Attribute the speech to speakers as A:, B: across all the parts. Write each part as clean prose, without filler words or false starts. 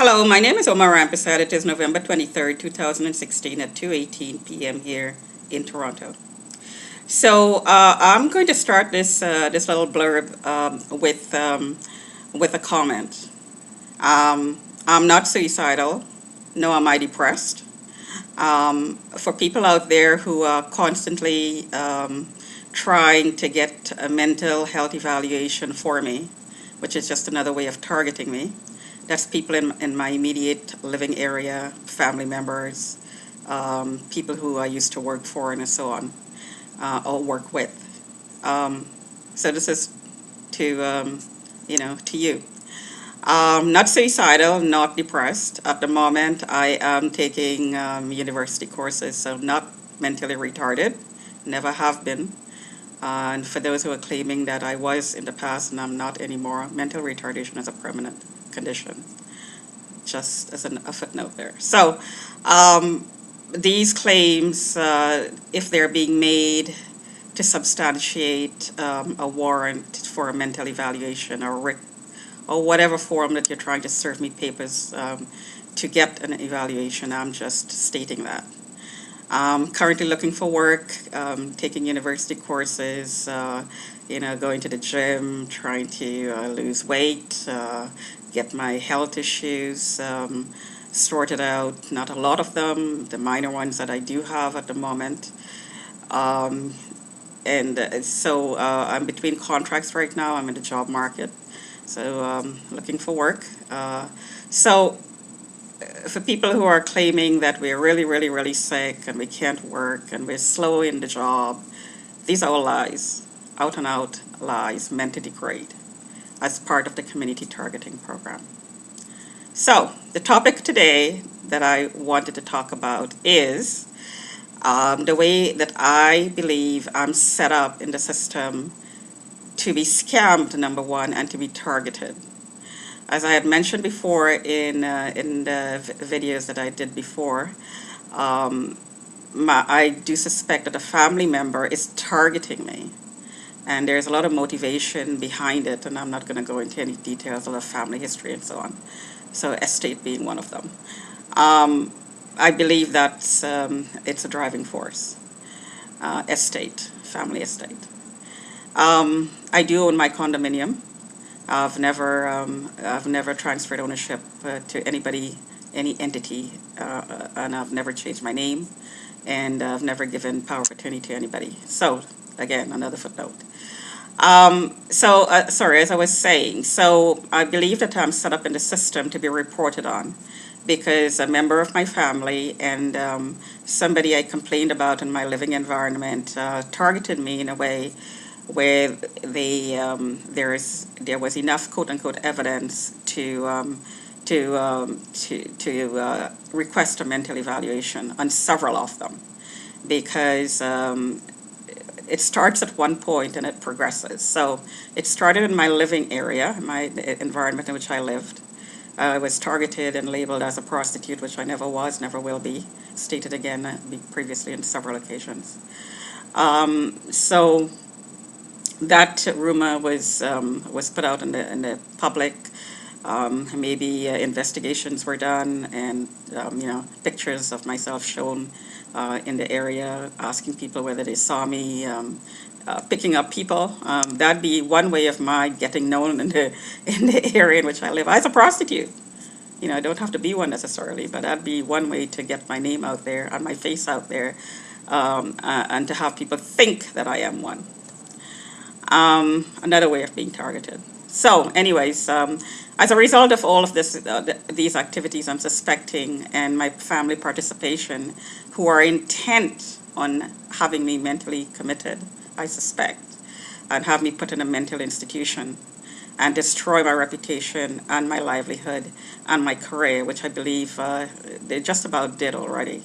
A: Hello, my name is Omar Rampersad. It is November 23rd, 2016 at 2:18 p.m. here in Toronto. I'm going to start this little blurb with a comment. I'm not suicidal, nor am I depressed. For people out there who are constantly trying to get a mental health evaluation for me, which is just another way of targeting me, that's people in my immediate living area, family members, people who I used to work for, and so on, or work with. Um, so this is to to you. Not suicidal, not depressed. At the moment, I am taking university courses, so not mentally retarded, never have been. And for those who are claiming that I was in the past and I'm not anymore, mental retardation is a permanent condition, just as a footnote there. Um, these claims, if they're being made to substantiate a warrant for a mental evaluation or whatever form that you're trying to serve me papers to get an evaluation, I'm just stating that. Currently looking for work, taking university courses, going to the gym, trying to lose weight, get my health issues sorted out. Not a lot of them, the minor ones that I do have at the moment. Um, I'm between contracts right now. I'm in the job market, so looking for work. So for people who are claiming that we're really, really, really sick and we can't work and we're slow in the job, these are all lies, out and out lies meant to degrade as part of the community targeting program. So the topic today that I wanted to talk about is the way that I believe I'm set up in the system to be scammed, number one, and to be targeted. As I had mentioned before in the videos that I did before, um, I do suspect that a family member is targeting me. And there's a lot of motivation behind it, and I'm not going to go into any details of the family history and so on. So estate being one of them. Um, I believe that it's a driving force. Family estate. I do own my condominium. I've never transferred ownership to anybody, any entity, and I've never changed my name, and I've never given power of attorney to anybody. So, again, another footnote. Sorry, as I was saying, so I believe that I'm set up in the system to be reported on because a member of my family and somebody I complained about in my living environment targeted me in a way where there was enough quote unquote evidence to request a mental evaluation on several of them because it starts at one point and it progresses. So it started in my living area, my environment in which I lived. I was targeted and labeled as a prostitute, which I never was, never will be. Stated again previously on several occasions. So that rumor was put out in the public. Maybe investigations were done, and pictures of myself shown in the area, asking people whether they saw me picking up people. That'd be one way of my getting known in the area in which I live. I was a prostitute. I don't have to be one necessarily, but that'd be one way to get my name out there and my face out there, and to have people think that I am one. Another way of being targeted. So, anyways, as a result of all of these activities, I'm suspecting, and my family participation, who are intent on having me mentally committed, I suspect, and have me put in a mental institution and destroy my reputation and my livelihood and my career, which I believe they just about did already.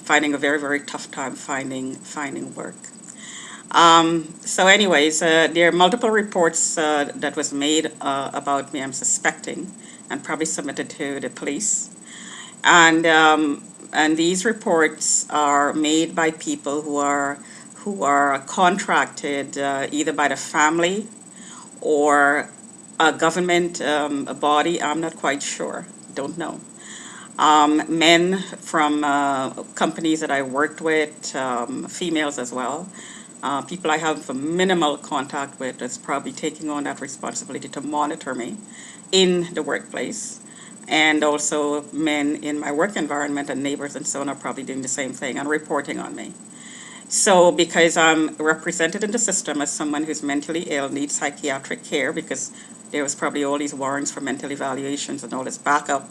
A: Finding a very, very tough time finding work. There are multiple reports that was made about me, I'm suspecting, and probably submitted to the police. And these reports are made by people who are contracted either by the family or a government body. I'm not quite sure. don't know. Men from companies that I worked with, females as well, people I have minimal contact with that's probably taking on that responsibility to monitor me in the workplace. And also men in my work environment and neighbors and so on are probably doing the same thing and reporting on me. So because I'm represented in the system as someone who's mentally ill, needs psychiatric care, because there was probably all these warrants for mental evaluations and all this backup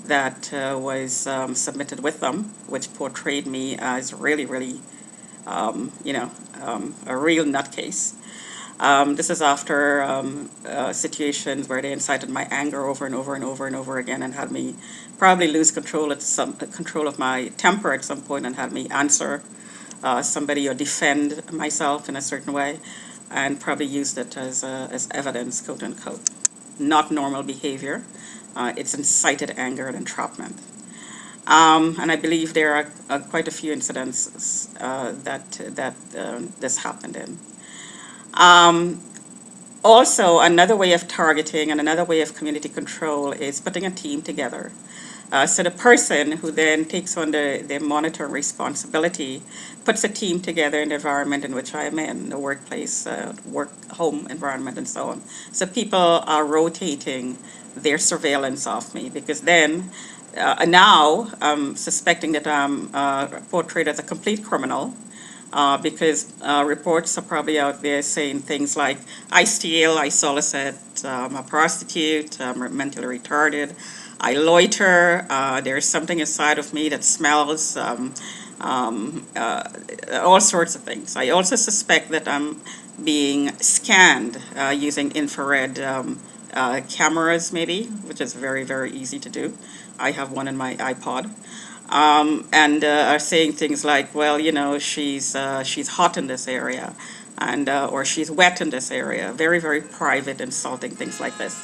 A: that was submitted with them, which portrayed me as really, really, a real nutcase. This is after situations where they incited my anger over and over and over and over again, and had me probably lose control of my temper at some point, and had me answer somebody or defend myself in a certain way, and probably used it as evidence, quote unquote. Not normal behavior. It's incited anger and entrapment. And I believe there are quite a few incidents that this happened in. Um, Also, another way of targeting and another way of community control is putting a team together. So the person who then takes on the monitoring responsibility puts a team together in the environment in which I am in, the workplace, work, home environment, and so on. So people are rotating their surveillance of me, because then now I'm suspecting that I'm portrayed as a complete criminal, because reports are probably out there saying things like, I steal, I solicit, I'm a prostitute, I'm mentally retarded, I loiter, there's something inside of me that smells, all sorts of things. I also suspect that I'm being scanned using infrared cameras, maybe, which is very, very easy to do. I have one in my iPod. And are saying things like, well, she's hot in this area, and or she's wet in this area. Very, very private, insulting things like this.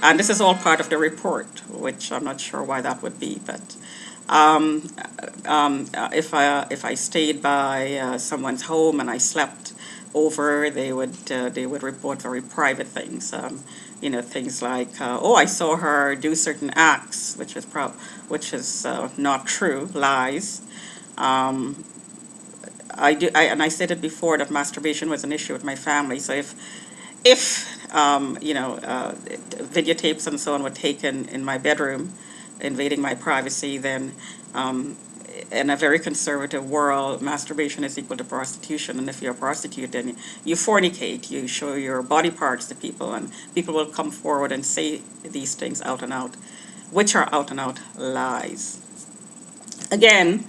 A: And this is all part of the report, which I'm not sure why that would be, but if I stayed by someone's home and I slept over, they would report very private things. Things like, oh, I saw her do certain acts, which is not true, lies. Um, and I stated before that masturbation was an issue with my family. So if videotapes and so on were taken in my bedroom, invading my privacy, then um, in a very conservative world, masturbation is equal to prostitution. And if you're a prostitute, then you fornicate, you show your body parts to people, and people will come forward and say these things out and out, which are out and out lies. Again,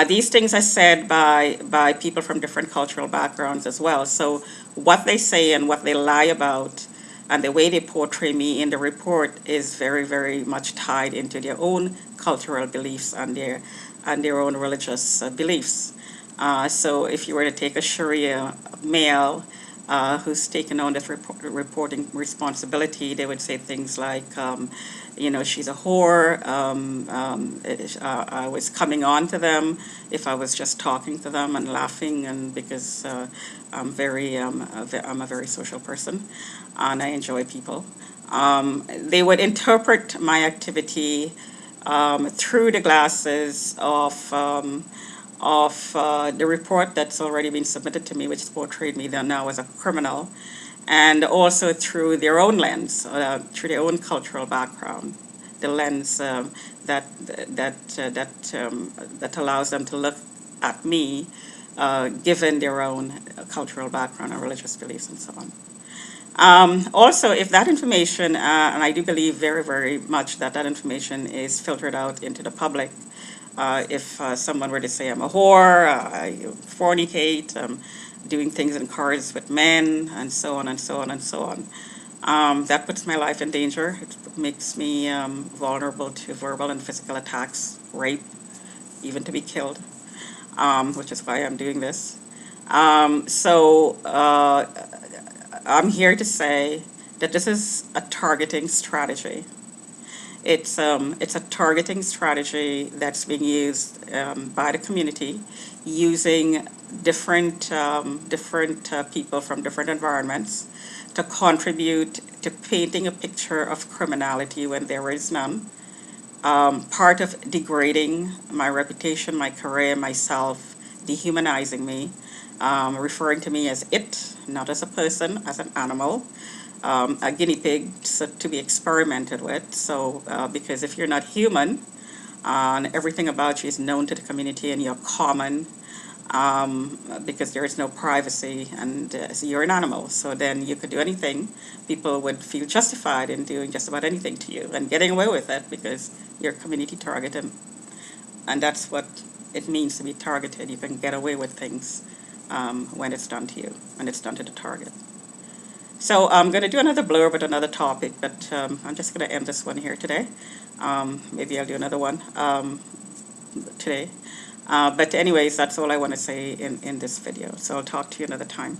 A: these things are said by people from different cultural backgrounds as well. So what they say and what they lie about and the way they portray me in the report is very, very much tied into their own cultural beliefs and their own religious beliefs. So if you were to take a Sharia male who's taken on this reporting responsibility, they would say things like, she's a whore. I was coming on to them if I was just talking to them and laughing, and because I'm a very social person, and I enjoy people. They would interpret my activity through the glasses of the report that's already been submitted to me, which portrayed me then now as a criminal, and also through their own lens, through their own cultural background, the lens that allows them to look at me, given their own cultural background and religious beliefs and so on. Also, if that information, and I do believe very, very much that that information is filtered out into the public, if someone were to say I'm a whore, I fornicate, doing things in cars with men, and so on and so on and so on, that puts my life in danger. It makes me vulnerable to verbal and physical attacks, rape, even to be killed, which is why I'm doing this. So I'm here to say that this is a targeting strategy. It's a targeting strategy that's being used by the community, using different people from different environments to contribute to painting a picture of criminality when there is none, part of degrading my reputation, my career, myself, dehumanizing me, referring to me as it, not as a person, as an animal, a guinea pig to be experimented with. So, because if you're not human, and everything about you is known to the community and you're common, because there is no privacy, and so you're an animal, so then you could do anything. People would feel justified in doing just about anything to you and getting away with it because you're community target, and that's what it means to be targeted. You can get away with things when it's done to you, when it's done to the target. So I'm going to do another blurb with another topic, but I'm just going to end this one here today. Maybe I'll do another one today. But anyways, that's all I want to say in this video. So I'll talk to you another time.